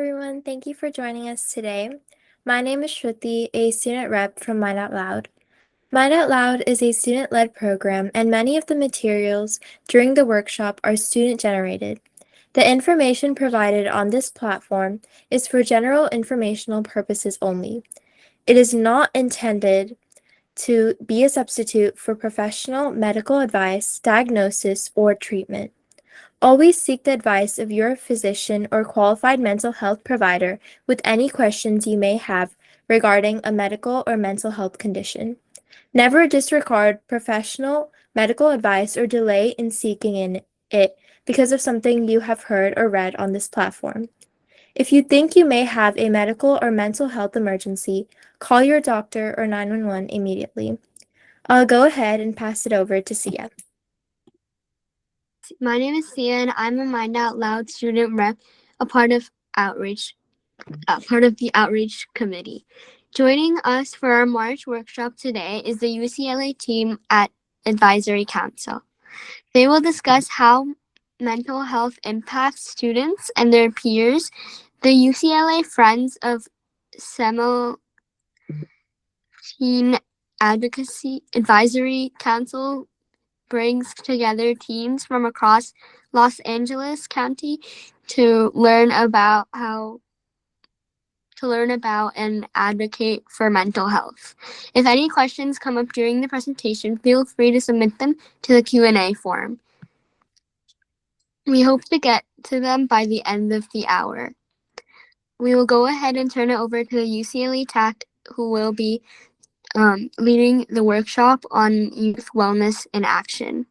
everyone. Thank you for joining us today. My name is Shruti, a student rep from Mind Out Loud. Mind Out Loud is a student-led program, and many of the materials during the workshop are student-generated. The information provided on this platform is for general informational purposes only. It is not intended to be a substitute for professional medical advice, diagnosis, or treatment. Always seek the advice of your physician or qualified mental health provider with any questions you may have regarding a medical or mental health condition. Never disregard professional medical advice or delay in seeking it because of something you have heard or read on this platform. If you think you may have a medical or mental health emergency, call your doctor or 911 immediately. I'll go ahead and pass it over to Sia. My name is Sia, and I'm a Mind Out Loud student rep, a part of the outreach committee. Joining us for our March workshop today is the UCLA team at Advisory Council. They will discuss how mental health impacts students and their peers. The UCLA Friends of Semel Teen Advocacy Advisory Council brings together teams from across Los Angeles County to learn about and advocate for mental health. If any questions come up during the presentation, feel free to submit them to the Q&A forum. We hope to get to them by the end of the hour. We will go ahead and turn it over to the UCLA TAC, who will be leading the workshop on youth wellness in action.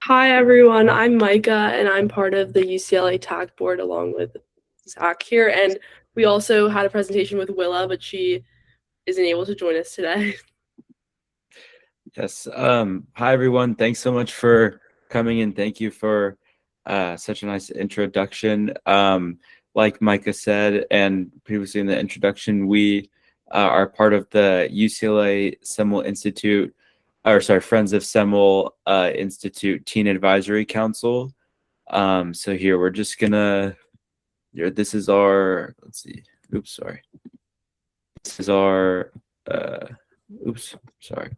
Hi everyone, I'm Micah and I'm part of the UCLA TAC board along with Zach here, and we also had a presentation with Willa, but she isn't able to join us today. Yes. Hi everyone. Thanks so much for coming in. Thank you for such a nice introduction. Like Micah said, and previously in the introduction, we are part of the UCLA Semel Institute, Friends of Semel Institute Teen Advisory Council. So here we're just gonna. This is our. Let's see. Oops, sorry. This is our. Oops, sorry.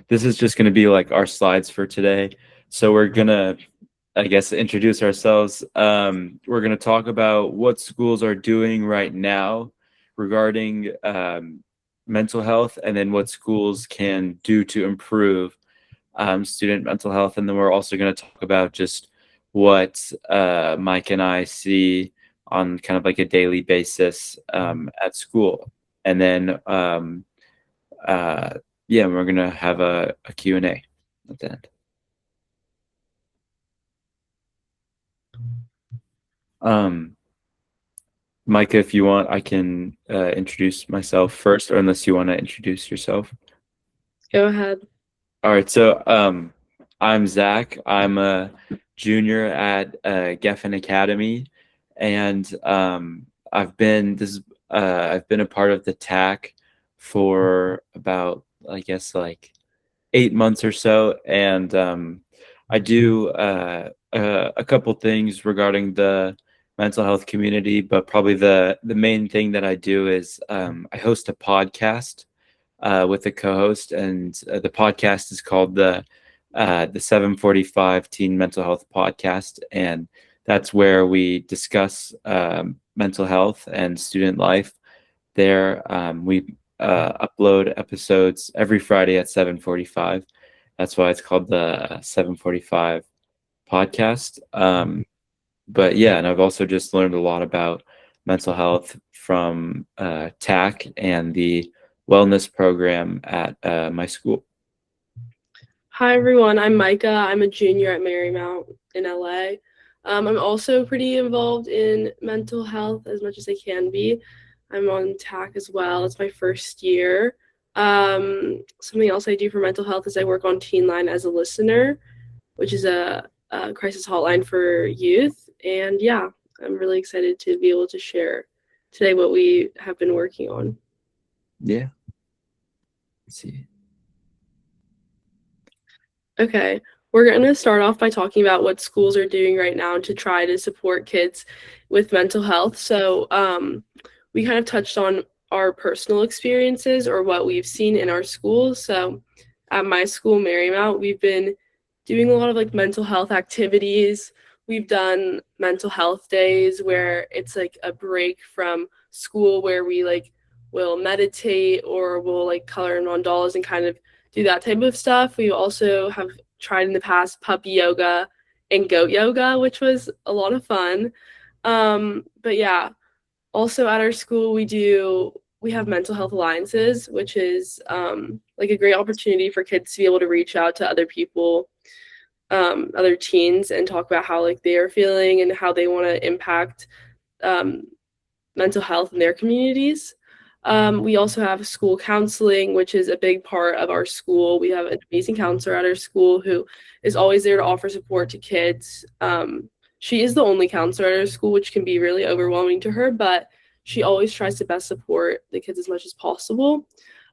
This is just gonna be like our slides for today. So we're gonna, I guess, introduce ourselves. We're gonna talk about what schools are doing right now regarding mental health, and then what schools can do to improve student mental health. And then we're also going to talk about just what Mike and I see on kind of like a daily basis at school. And then, we're going to have a Q&A at the end. Micah, if you want, I can introduce myself first, or unless you want to introduce yourself. Go ahead. All right, so I'm Zach. I'm a junior at Geffen Academy, and I've been a part of the TAC for about, I guess, like 8 months or so, and I do a couple things regarding the mental health community, but probably the main thing that I do is I host a podcast with a co-host, and the podcast is called the 745 Teen Mental Health Podcast, and that's where we discuss mental health and student life. There, we upload episodes every Friday at 7:45. That's why it's called the 745 podcast. But yeah, and I've also just learned a lot about mental health from TAC and the wellness program at my school. Hi everyone, I'm Micah. I'm a junior at Marymount in LA. I'm also pretty involved in mental health as much as I can be. I'm on TAC as well. It's my first year. Something else I do for mental health is I work on Teen Line as a listener, which is a crisis hotline for youth. And yeah, I'm really excited to be able to share today what we have been working on. Yeah. Let's see. Okay. We're going to start off by talking about what schools are doing right now to try to support kids with mental health. So we kind of touched on our personal experiences or what we've seen in our schools. So at my school, Marymount, we've been doing a lot of like mental health activities. We've done mental health days where it's like a break from school where we like will meditate or we'll like color in mandalas and kind of do that type of stuff. We also have tried in the past puppy yoga and goat yoga, which was a lot of fun. But yeah, also at our school we have mental health alliances, which is like a great opportunity for kids to be able to reach out to other people, other teens, and talk about how like they are feeling and how they want to impact mental health in their communities. We also have school counseling, which is a big part of our school. We have an amazing counselor at our school who is always there to offer support to kids. She is the only counselor at our school, which can be really overwhelming to her, but she always tries to best support the kids as much as possible.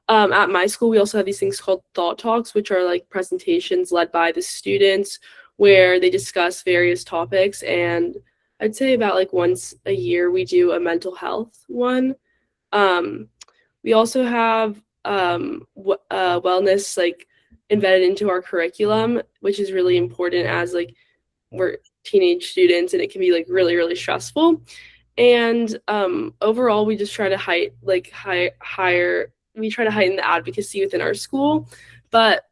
At my school, we also have these things called thought talks, which are like presentations led by the students where they discuss various topics. And I'd say about like once a year, we do a mental health one. We also have wellness like embedded into our curriculum, which is really important as like we're teenage students and it can be like really, really stressful. And overall, we just try to we try to heighten the advocacy within our school. But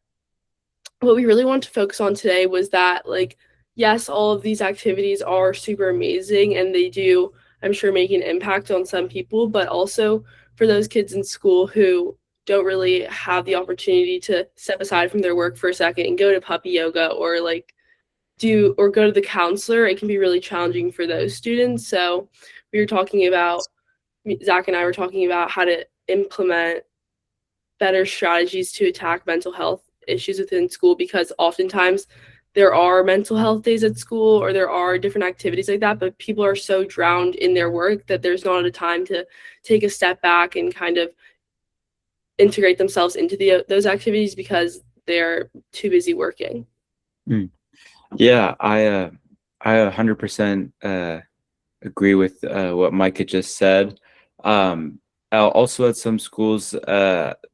what we really want to focus on today was that, like, yes, all of these activities are super amazing and they do, I'm sure, make an impact on some people, but also for those kids in school who don't really have the opportunity to step aside from their work for a second and go to puppy yoga or like go to the counselor, it can be really challenging for those students. So Zach and I were talking about how to implement better strategies to attack mental health issues within school, because oftentimes there are mental health days at school or there are different activities like that, but people are so drowned in their work that there's not a time to take a step back and kind of integrate themselves into those activities because they're too busy working. Yeah, I 100% agree with what Micah just said. Also at some schools,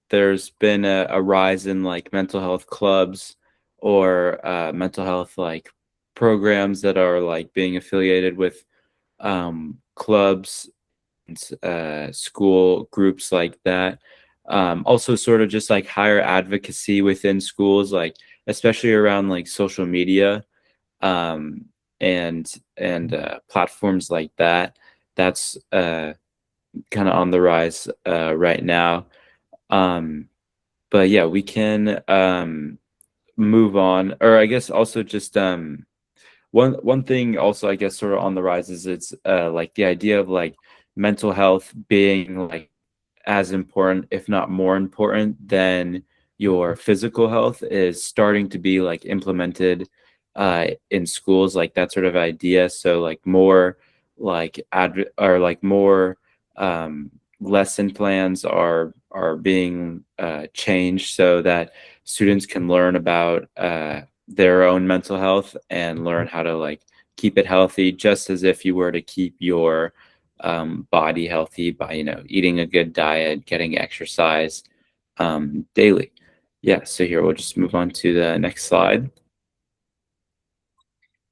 there's been a rise in like mental health clubs or mental health like programs that are like being affiliated with clubs, school groups like that. Also sort of just like higher advocacy within schools, like especially around like social media and platforms like that. That's kind of on the rise right now. But yeah, we can move on, or I guess also just one thing also I guess sort of on the rise is it's like the idea of like mental health being like as important, if not more important than your physical health, is starting to be like implemented in schools, like that sort of idea. So like more like more lesson plans are being changed so that students can learn about their own mental health and learn how to like keep it healthy, just as if you were to keep your body healthy by eating a good diet, getting exercise daily. Yeah, so here we'll just move on to the next slide.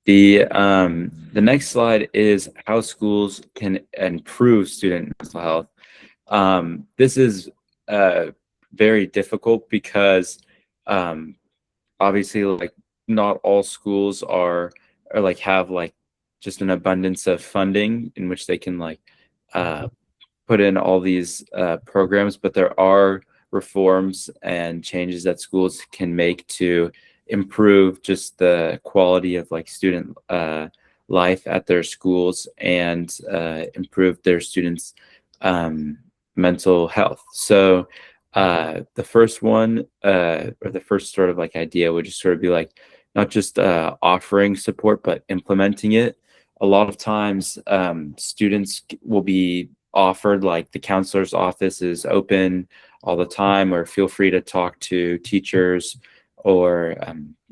The next slide is how schools can improve student mental health. This is very difficult because obviously like not all schools are like have like just an abundance of funding in which they can like put in all these programs, but there are reforms and changes that schools can make to improve just the quality of like student life at their schools and improve their students' mental health. So the first one or the first sort of like idea would just sort of be like not just offering support, but implementing it. A lot of times students will be offered like the counselor's office is open all the time, or feel free to talk to teachers or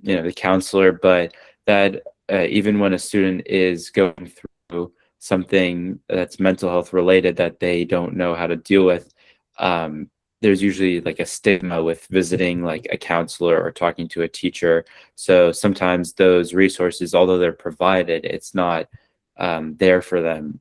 the counselor, but that even when a student is going through something that's mental health related that they don't know how to deal with, there's usually like a stigma with visiting like a counselor or talking to a teacher. So sometimes those resources, although they're provided, it's not there for them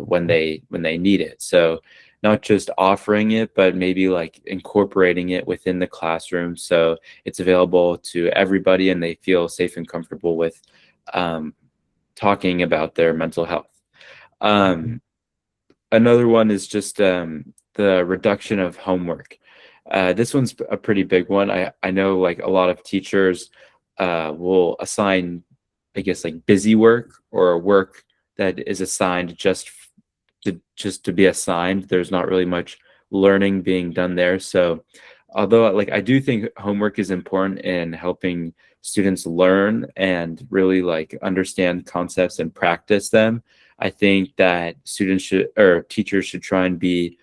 when they need it. So not just offering it, but maybe like incorporating it within the classroom so it's available to everybody and they feel safe and comfortable with talking about their mental health. Another one is just the reduction of homework. This one's a pretty big one. I know like a lot of teachers will assign, I guess, like busy work or work that is assigned just to be assigned. There's not really much learning being done there. So although like I do think homework is important in helping students learn and really like understand concepts and practice them, I think that students should or teachers should try and be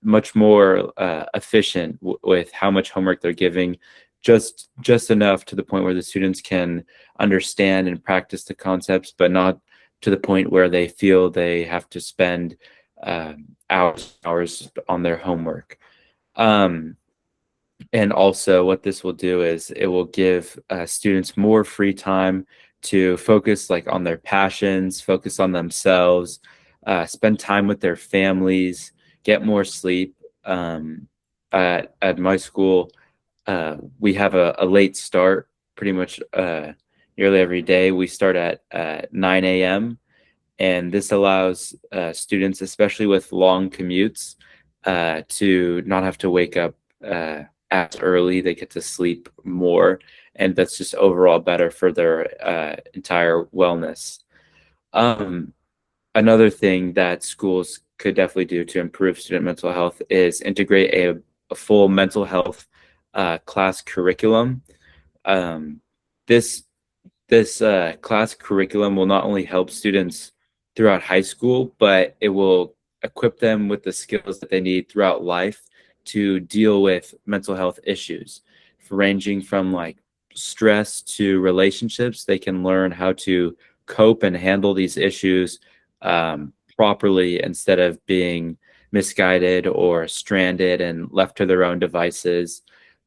much more efficient with how much homework they're giving, just enough to the point where the students can understand and practice the concepts, but not to the point where they feel they have to spend hours on their homework. And also what this will do is it will give students more free time to focus like on their passions, focus on themselves, spend time with their families, get more sleep. At my school, we have a late start pretty much nearly every day. We start at 9 a.m. and this allows students, especially with long commutes, to not have to wake up as early. They get to sleep more, and that's just overall better for their entire wellness. Another thing that schools could definitely do to improve student mental health is integrate a full mental health class curriculum. This class curriculum will not only help students throughout high school, but it will equip them with the skills that they need throughout life to deal with mental health issues, ranging from like stress to relationships. They can learn how to cope and handle these issues properly instead of being misguided or stranded and left to their own devices.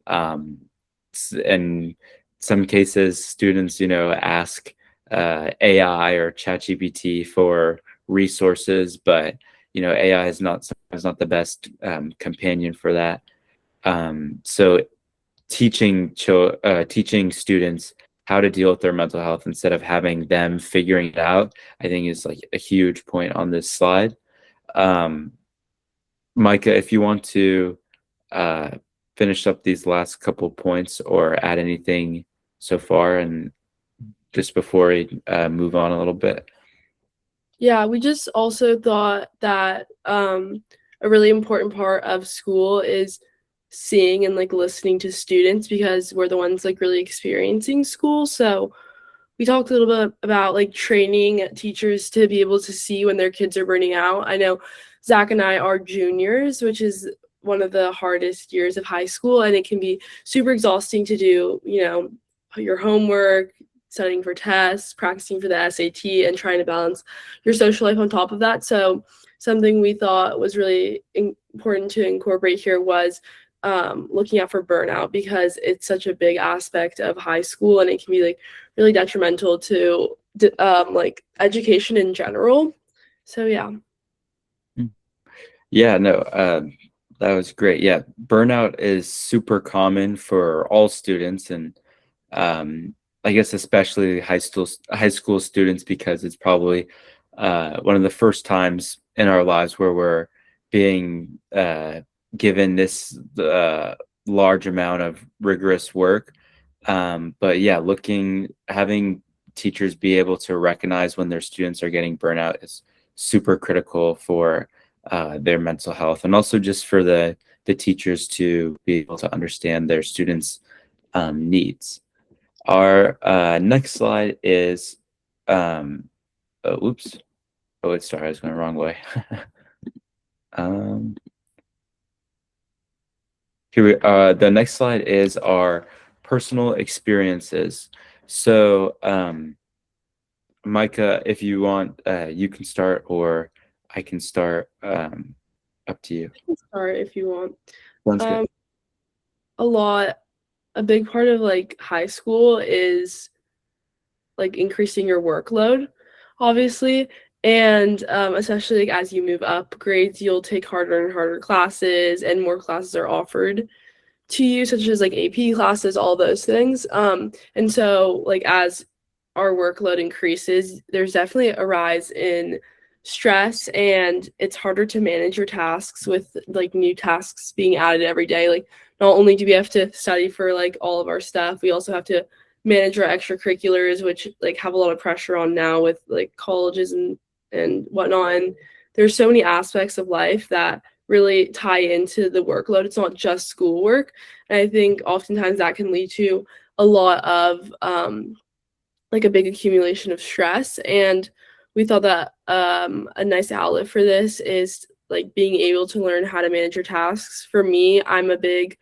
In some cases, students, ask AI or ChatGPT for resources, but AI is not the best companion for that. So teaching students how to deal with their mental health instead of having them figuring it out, I think is like a huge point on this slide. Micah, if you want to finish up these last couple points or add anything so far, and just before we move on a little bit. Yeah, we just also thought that a really important part of school is seeing and like listening to students, because we're the ones like really experiencing school. So we talked a little bit about like training teachers to be able to see when their kids are burning out. I know Zach and I are juniors, which is one of the hardest years of high school, and it can be super exhausting to do, your homework, studying for tests, practicing for the SAT, and trying to balance your social life on top of that. So something we thought was really important to incorporate here was looking out for burnout, because it's such a big aspect of high school, and it can be like really detrimental to like education in general. So yeah. Yeah, no, that was great. Yeah, burnout is super common for all students, and I guess especially high school students, because it's probably one of the first times in our lives where we're being given this large amount of rigorous work. But yeah, having teachers be able to recognize when their students are getting burnout is super critical for their mental health, and also just for the teachers to be able to understand their students' needs. Our next slide is, oops. Oh, it's sorry, I was going the wrong way. Here the next slide is our personal experiences. So, Micah, if you want, you can start, or I can start. Up to you. Start if you want. Sounds good. A big part of like high school is like increasing your workload, obviously. And especially like as you move up grades, you'll take harder and harder classes, and more classes are offered to you, such as like AP classes, all those things. And so like as our workload increases, there's definitely a rise in stress, and it's harder to manage your tasks with like new tasks being added every day. Like not only do we have to study for like all of our stuff, we also have to manage our extracurriculars, which like have a lot of pressure on now with like colleges and whatnot. And there's so many aspects of life that really tie into the workload. It's not just schoolwork. And I think oftentimes that can lead to a lot of like a big accumulation of stress. And we thought that a nice outlet for this is like being able to learn how to manage your tasks. For me, I'm a big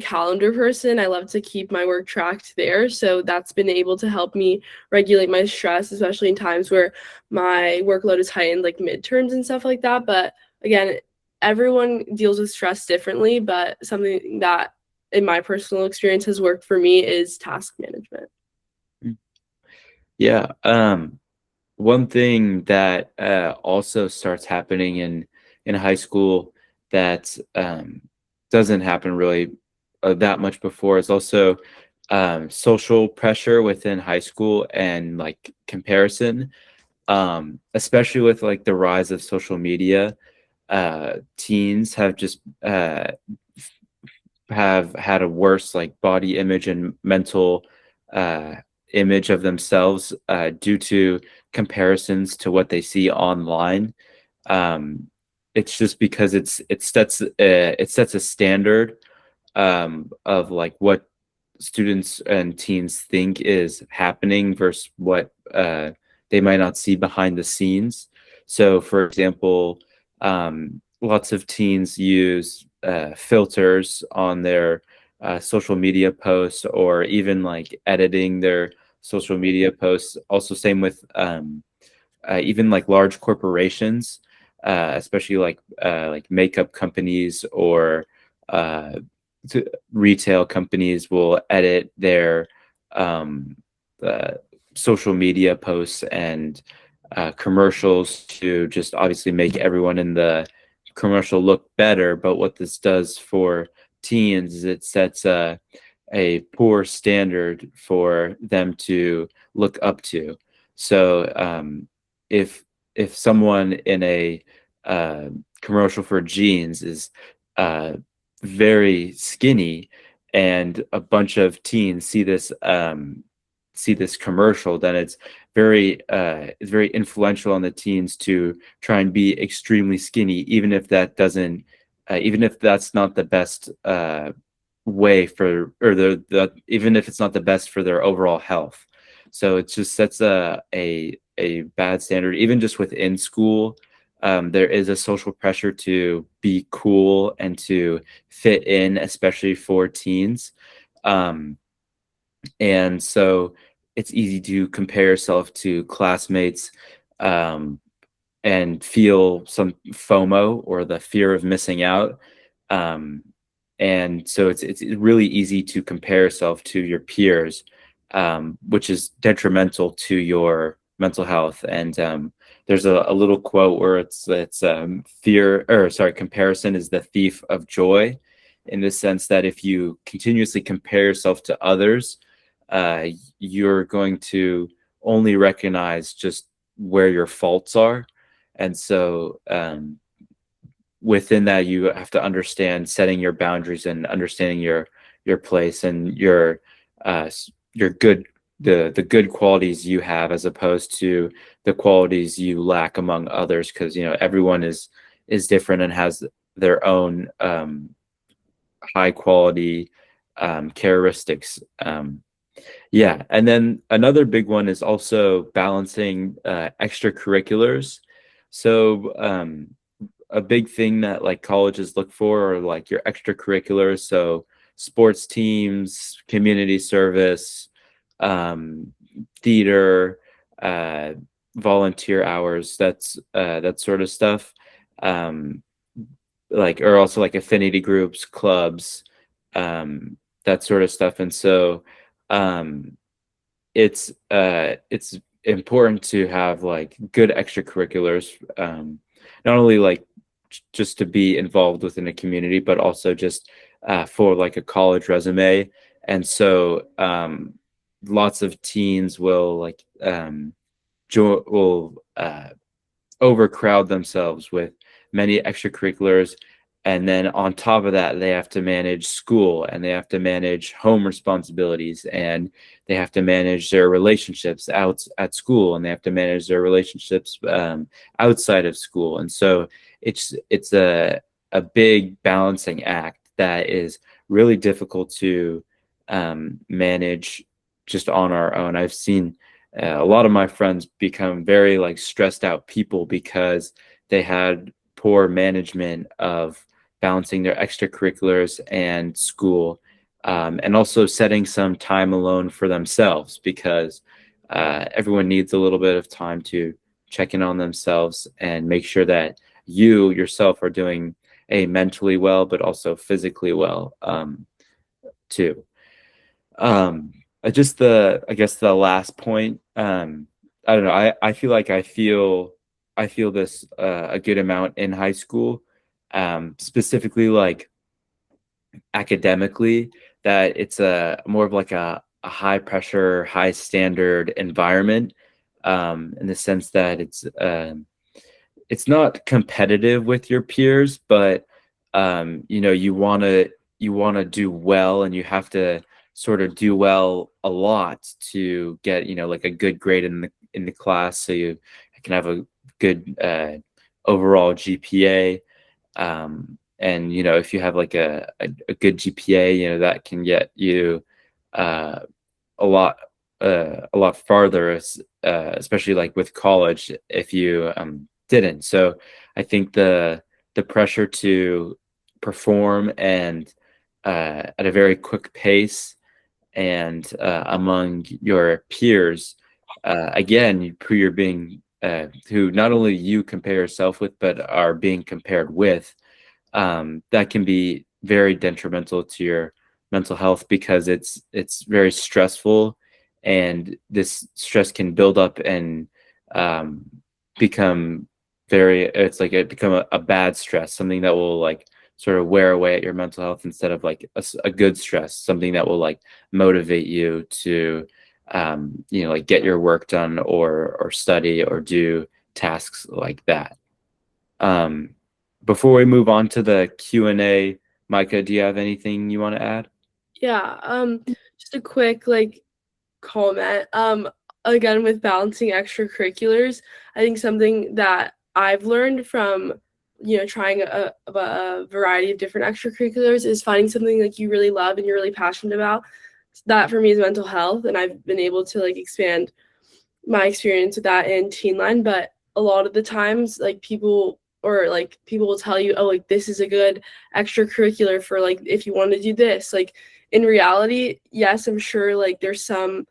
calendar person. I love to keep my work tracked there. So that's been able to help me regulate my stress, especially in times where my workload is heightened, like midterms and stuff like that. But again, everyone deals with stress differently, but something that in my personal experience has worked for me is task management. Yeah. One thing that also starts happening in high school that doesn't happen really that much before is also social pressure within high school and like comparison, especially with like the rise of social media. Teens have just have had a worse like body image and mental image of themselves due to comparisons to what they see online. It's just because it sets a standard of like what students and teens think is happening versus what they might not see behind the scenes. So, for example, lots of teens use filters on their social media posts, or even like editing their social media posts. Also, same with even like large corporations, especially like makeup companies or uh, retail companies will edit their uh, social media posts and commercials to just obviously make everyone in the commercial look better. But what this does for teens is it sets a poor standard for them to look up to. So if someone in a commercial for jeans is uh, very skinny, and a bunch of teens see this commercial, then it's very influential on the teens to try and be extremely skinny, even if that doesn't even if that's not the best way for, or the even if it's not the best for their overall health. So it just sets a bad standard, even just within school. There is a social pressure to be cool and to fit in, especially for teens. And so it's easy to compare yourself to classmates, and feel some FOMO, or the fear of missing out. Um, and so it's really easy to compare yourself to your peers, which is detrimental to your mental health. And there's a little quote where it's comparison is the thief of joy, in the sense that if you continuously compare yourself to others, you're going to only recognize just where your faults are. And so within that, you have to understand setting your boundaries and understanding your place and your good, the good qualities you have, as opposed to the qualities you lack among others, because everyone is different and has their own high quality characteristics. Yeah, and then another big one is also balancing extracurriculars. So a big thing that like colleges look for are like your extracurriculars. So sports teams, community service, theater, volunteer hours, that's that sort of stuff. Or also like affinity groups, clubs, that sort of stuff. And so it's important to have like good extracurriculars, not only like just to be involved within a community, but also just for like a college resume. And so lots of teens will like overcrowd themselves with many extracurriculars, and then on top of that they have to manage school, and they have to manage home responsibilities, and they have to manage their relationships out at school, and they have to manage their relationships outside of school. And so it's a big balancing act that is really difficult to manage just on our own. I've seen a lot of my friends become very like stressed out people because they had poor management of balancing their extracurriculars and school, and also setting some time alone for themselves, because everyone needs a little bit of time to check in on themselves and make sure that you yourself are doing mentally well, but also physically well, too. I guess the last point, I don't know, I feel like I feel this a good amount in high school, specifically like academically, that it's a more of like a high pressure, high standard environment, in the sense that it's not competitive with your peers, but you want to do well, and you have to sort of do well a lot to get like a good grade in the class, so you can have a good overall GPA. And if you have like a good GPA, that can get you a lot farther, especially like with college, if you didn't. So I think the pressure to perform and at a very quick pace, and among your peers, again, who you're being who not only you compare yourself with, but are being compared with, that can be very detrimental to your mental health, because it's very stressful, and this stress can build up and become it become a bad stress, something that will like sort of wear away at your mental health, instead of like a good stress, something that will like motivate you to like get your work done, or study, or do tasks like that. Before we move on to the Q&A, Micah, do you have anything you want to add? Yeah, just a quick like comment. Again, with balancing extracurriculars, I think something that I've learned from trying a variety of different extracurriculars is finding something like you really love and you're really passionate about. That for me is mental health, and I've been able to like expand my experience with that in Teen Line. But a lot of the times, like people will tell you, oh, like this is a good extracurricular for like if you want to do this. Like in reality, yes, I'm sure like there's some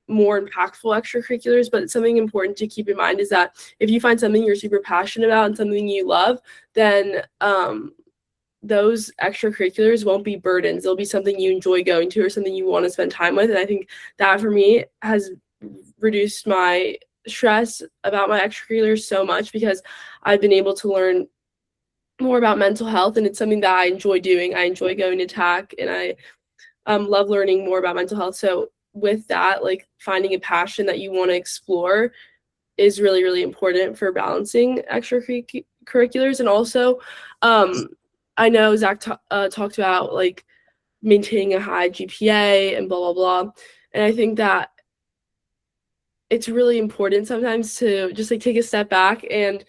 more impactful extracurriculars, but something important to keep in mind is that if you find something you're super passionate about and something you love, then those extracurriculars won't be burdens. They'll be something you enjoy going to, or something you want to spend time with. And I think that for me has reduced my stress about my extracurriculars so much, because I've been able to learn more about mental health, and it's something that I enjoy doing. I enjoy going to TAC, and I love learning more about mental health. So with that, like finding a passion that you want to explore is really, really important for balancing extracurriculars. And also, I know Zach talked about like maintaining a high GPA and blah, blah, blah. And I think that it's really important sometimes to just like take a step back and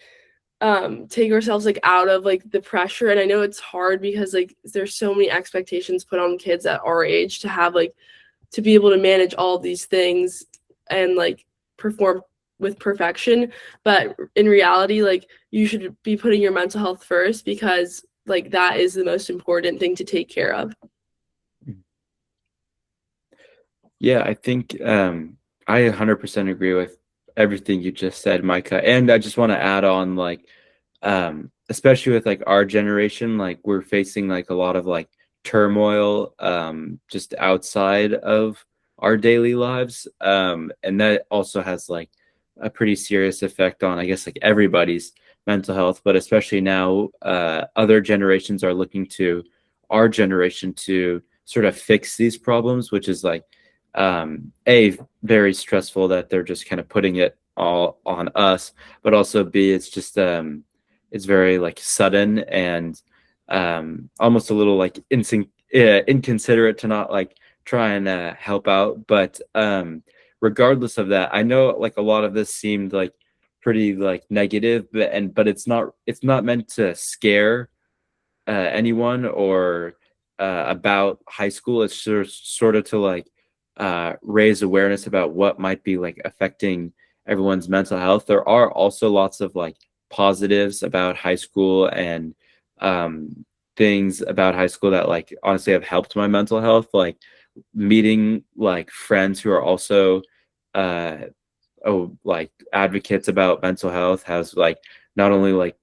take ourselves like out of like the pressure. And I know it's hard because like there's so many expectations put on kids at our age to have like to be able to manage all these things and like perform with perfection. But in reality, like you should be putting your mental health first, because like that is the most important thing to take care of. Yeah, I think I 100% agree with everything you just said, Micah. And I just want to add on, like, especially with like our generation, like we're facing like a lot of like turmoil just outside of our daily lives. And that also has like a pretty serious effect on, I guess, like everybody's mental health, but especially now, other generations are looking to our generation to sort of fix these problems, which is like a very stressful that they're just kind of putting it all on us, but also b it's just it's very like sudden and almost a little like inconsiderate to not like try and help out. But regardless of that, I know like a lot of this seemed like pretty like negative, but it's not meant to scare anyone or about high school. It's sort of to like raise awareness about what might be like affecting everyone's mental health. There are also lots of like positives about high school and things about high school that like honestly have helped my mental health, like meeting like friends who are also uh like advocates about mental health has like not only like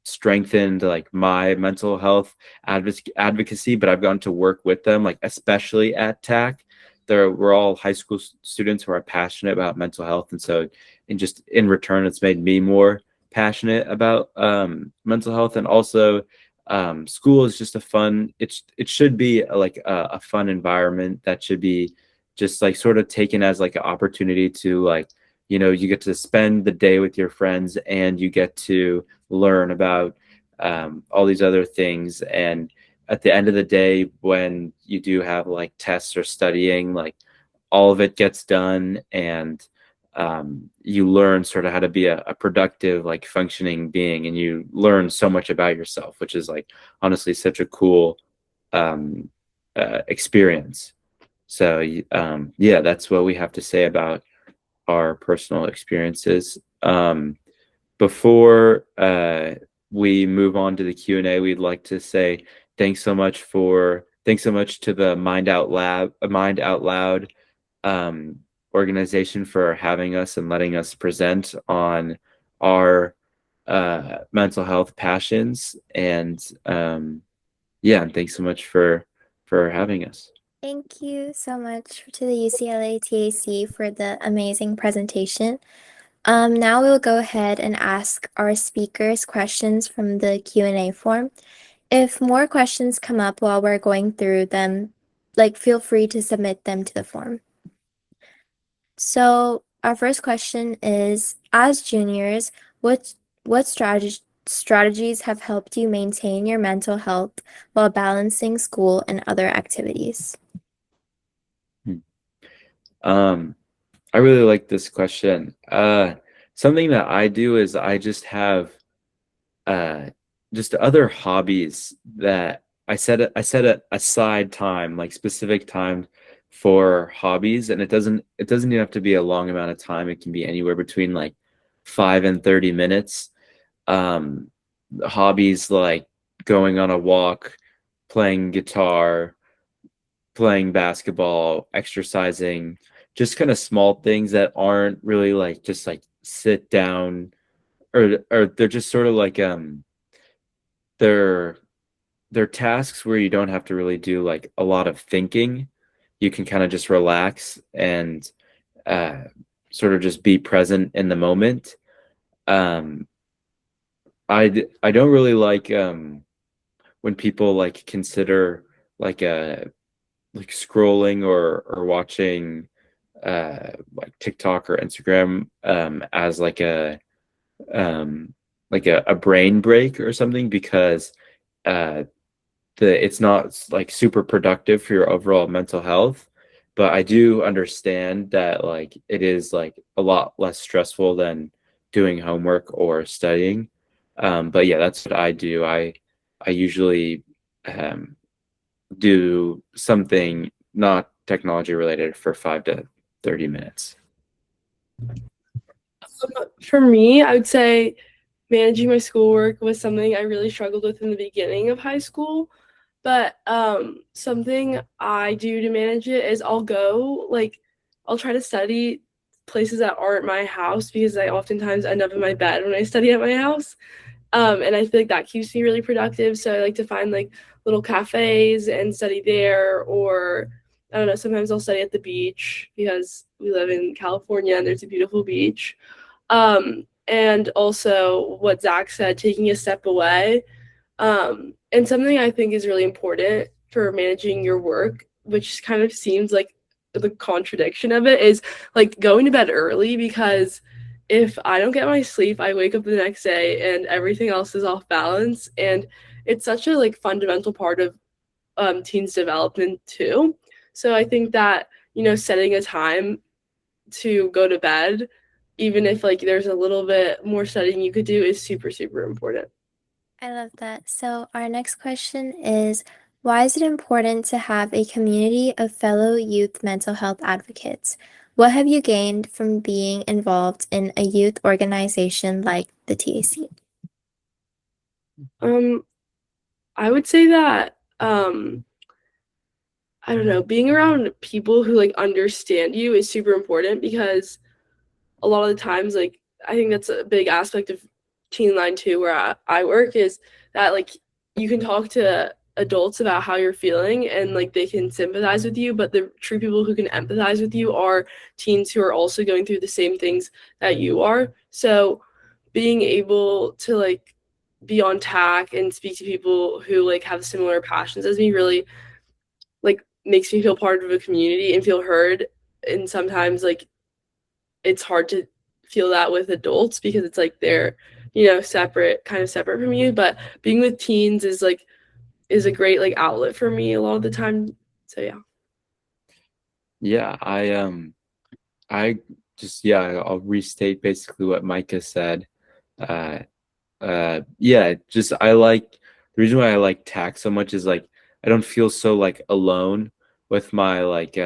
strengthened like my mental health advocacy, but I've gotten to work with them, like especially at TAC. We're all high school students who are passionate about mental health, and so in just in return, it's made me more passionate about mental health. And also, school is just a fun. It should be like a fun environment that should be just like sort of taken as like an opportunity to like, you get to spend the day with your friends and you get to learn about all these other things. And at the end of the day, when you do have like tests or studying, like all of it gets done, and you learn sort of how to be a productive, like functioning being, and you learn so much about yourself, which is like honestly such a cool um, experience. So yeah, that's what we have to say about our personal experiences. Before we move on to the Q&A, we'd like to say thanks so much to the Mind Out Loud um, organization for having us and letting us present on our mental health passions. And yeah, and thanks so much for having us. Thank you so much to the UCLA TAC for the amazing presentation. Now we'll go ahead and ask our speakers questions from the Q&A form. If more questions come up while we're going through them, like feel free to submit them to the form. So our first question is, as juniors, what strategies have helped you maintain your mental health while balancing school and other activities? I really like this question. Something that I do is I just have uh just other hobbies that I set aside time, like specific time for hobbies, and it doesn't even have to be a long amount of time. It can be anywhere between like 5 and 30 minutes. Um Hobbies like going on a walk, playing guitar, playing basketball, exercising, just kind of small things that aren't really like just like sit down, or they're just sort of like they're they're tasks where you don't have to really do like a lot of thinking. You can kind of just relax and uh sort of just be present in the moment. Um I don't really like when people like consider like like scrolling or watching like TikTok or Instagram as um like a brain break or something, because uh it's not like super productive for your overall mental health. But I do understand that like it is like a lot less stressful than doing homework or studying. But yeah, that's what I do. I usually um do something not technology related for 5 to 30 minutes. For me, I would say managing my schoolwork was something I really struggled with in the beginning of high school. But something I do to manage it is I'll try to study places that aren't my house because I oftentimes end up in my bed when I study at my house. And I feel like that keeps me really productive. So I like to find like little cafes and study there, or I don't know, sometimes I'll study at the beach because we live in California and there's a beautiful beach. And also what Zach said, taking a step away. And something I think is really important for managing your work, which kind of seems like the contradiction of it, is like going to bed early, because if I don't get my sleep, I wake up the next day and everything else is off balance. And it's such a like fundamental part of teens development too. So I think that, setting a time to go to bed, even if like there's a little bit more studying you could do, is super, super important. I love that. So, our next question is, why is it important to have a community of fellow youth mental health advocates? What have you gained from being involved in a youth organization like the TAC? I would say that I don't know, being around people who like understand you is super important, because a lot of the times, like, I think that's a big aspect of Teen Line too, where I work, is that like you can talk to adults about how you're feeling and like they can sympathize with you, but the true people who can empathize with you are teens who are also going through the same things that you are. So being able to like be on tack and speak to people who like have similar passions as me really like makes me feel part of a community and feel heard. And sometimes like it's hard to feel that with adults because it's like they're separate, kind of separate from you. But being with teens is a great like outlet for me a lot of the time. So yeah. Yeah, I just, I'll restate basically what Micah said. Uh, yeah, just I like the reason why I like tax so much is like I don't feel so like alone with my like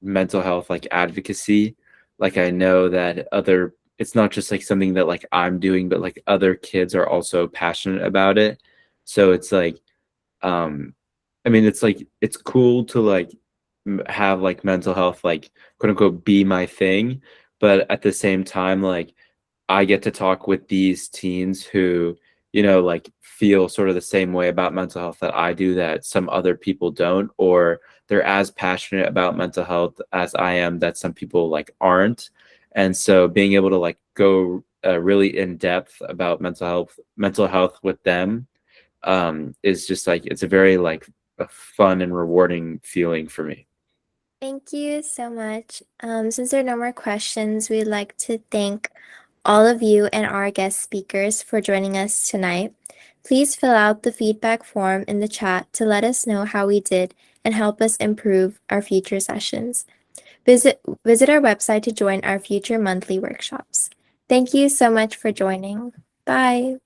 mental health like advocacy. Like I know that it's not just like something that like I'm doing, but like other kids are also passionate about it. So it's like um I mean it's like it's cool to like have like mental health like quote unquote be my thing, but at the same time like I get to talk with these teens who, like feel sort of the same way about mental health that I do, that some other people don't, or they're as passionate about mental health as I am that some people like aren't. And so being able to like go really in depth about mental health with them is just like, it's a very like a fun and rewarding feeling for me. Thank you so much. Since there are no more questions, we'd like to thank all of you and our guest speakers for joining us tonight. Please fill out the feedback form in the chat to let us know how we did and help us improve our future sessions. Visit our website to join our future monthly workshops. Thank you so much for joining. Bye.